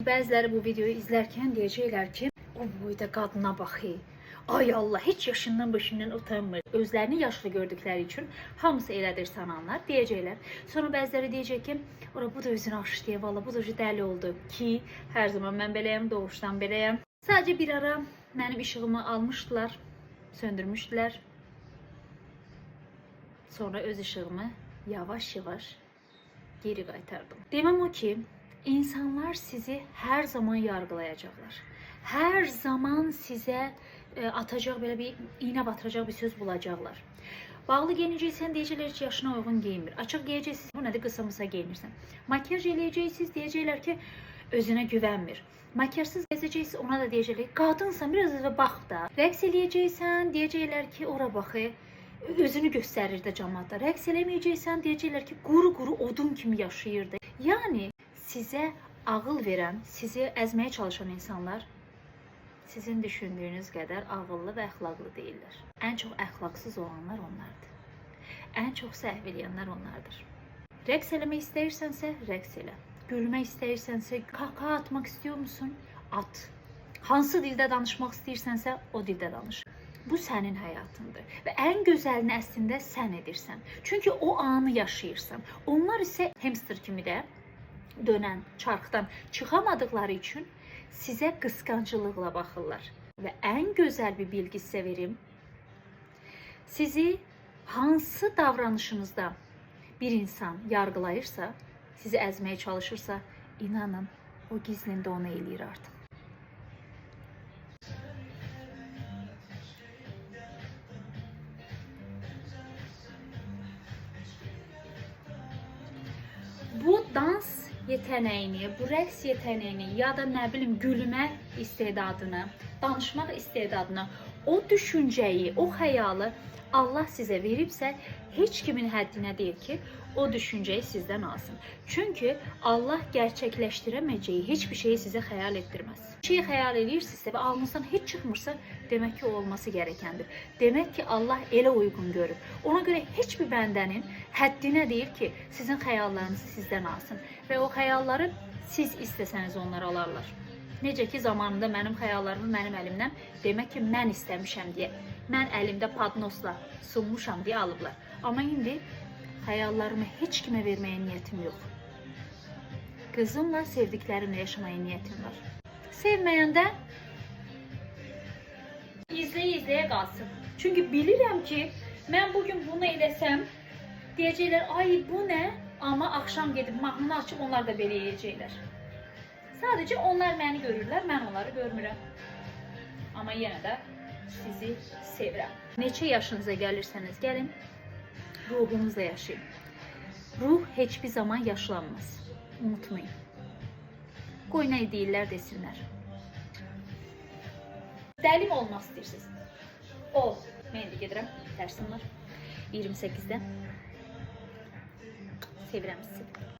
Bəziləri bu videoyu izlərkən deyəcəklər ki, o boyda qadına baxı. Ay Allah, heç yaşından başından utanmır. Özlərini yaşlı gördükləri üçün hamısı elədir sananlar deyəcəklər. Sonra bəziləri deyəcək ki, ora bu da özünü aşdı, valla bu da dəli oldu ki, hər zaman mən beləyəm, doğuşdan beləyəm. Sadəcə bir ara mənim işığımı almışdılar, söndürmüşdülər. Sonra öz işığımı yavaş-yavaş geri qaytardım. Deməm o ki, insanlar sizi hər zaman yargılayacaqlar. Hər zaman sizə atacaq belə bir iğnə batıracaq bir söz bulacaqlar. Bağlı giyinəcəksən deyəcəklər ki, yaşına uyğun geyinmir. Açıq giyəcəksiniz, bu nədir, qısa-mısa geyinirsən. Makyaj eləyəcəksiniz, deyəcəklər ki, özünə güvənmir. Makyajsız gəzəcəksiniz, ona da deyəcəklər ki, qadınsan, biraz da bax da. Rəqs eləyəcəksən, deyəcəklər ki, ora baxı, özünü göstərir də cəmaatda. Rəqs eləməyəcəksən, deyəcəklər ki, quru-quru odun kimi yaşayırdı. Yəni sizə ağıl verən, sizi əzməyə çalışan insanlar sizin düşündüyünüz qədər ağıllı və əxlaqlı deyirlər. Ən çox əxlaqsız olanlar onlardır. Ən çox səhv eləyənlər onlardır. Rəqs eləmək istəyirsənsə, rəqs elə. Gülmək istəyirsənsə, qəhqəhə atmaq istəyir musun? At. Hansı dildə danışmaq istəyirsənsə, o dildə danış. Bu sənin həyatındır və ən gözəlini əslində sən edirsən. Çünki o anı yaşayırsan. Onlar isə hamster kimi də dönən çarxdan çıxamadıkları üçün sizə qısqancılıqla baxırlar. Və ən gözəl bir bilgi sizə verim. Sizi hansı davranışınızda bir insan yargılayırsa, sizi əzməyə çalışırsa, inanın, o gizlində onu eləyir artıq. Bu dans yeteneğini, bu rəqs yeteneğini ya da nə bilim gülmə istedadını, danışmaq istedadını, o düşüncəyi, o xəyalı Allah sizə veribsə, heç kimin həddinə deyil ki, o düşüncəyi sizdən alsın. Çünki Allah gerçəkləşdirəməyəcəyi heç bir şeyi sizə xəyal etdirməz. Bir şeyi xəyal edirsinizsə və ağlınızdan heç çıxmırsa, demək ki, o olması gerəkəndir. Demək ki, Allah elə uyğun görüb. Ona görə heç bir bəndənin həddinə deyil ki, sizin xəyallarınızı sizdən alsın. Və o xəyalları siz istəsəniz onlar alarlar. Necə ki, zamanında mənim xəyallarımı mənim əlimdən demək ki, mən istəmişəm deyə, mən əlimdə padnosla sunmuşam deyə alıblar. Amma indi xəyallarımı heç kimə verməyə niyyətim yox. Qızımla, sevdiklərimlə yaşamaya niyyətim var. Sevməyəndə izləyə qalsın. Çünki bilirəm ki, mən bugün bunu eləsəm, deyəcəklər, ay bu nə? Amma axşam gedib mahnını açıb onlar da belə eləyəcəklər. Sadəcə onlar məni görürlər, mən onları görmürəm. Amma yenə də sizi sevirəm. Neçə yaşınıza gəlirsəniz gəlin, ruhunuzla yaşayın. Ruh heç bir zaman yaşlanmaz. Unutmayın. Qoy nə deyirlər desinlər. Dəlim olmaq istəyirsiniz. Ol. Mən indi gedirəm. Dərsim var. 28-də. Sevirəm sizi.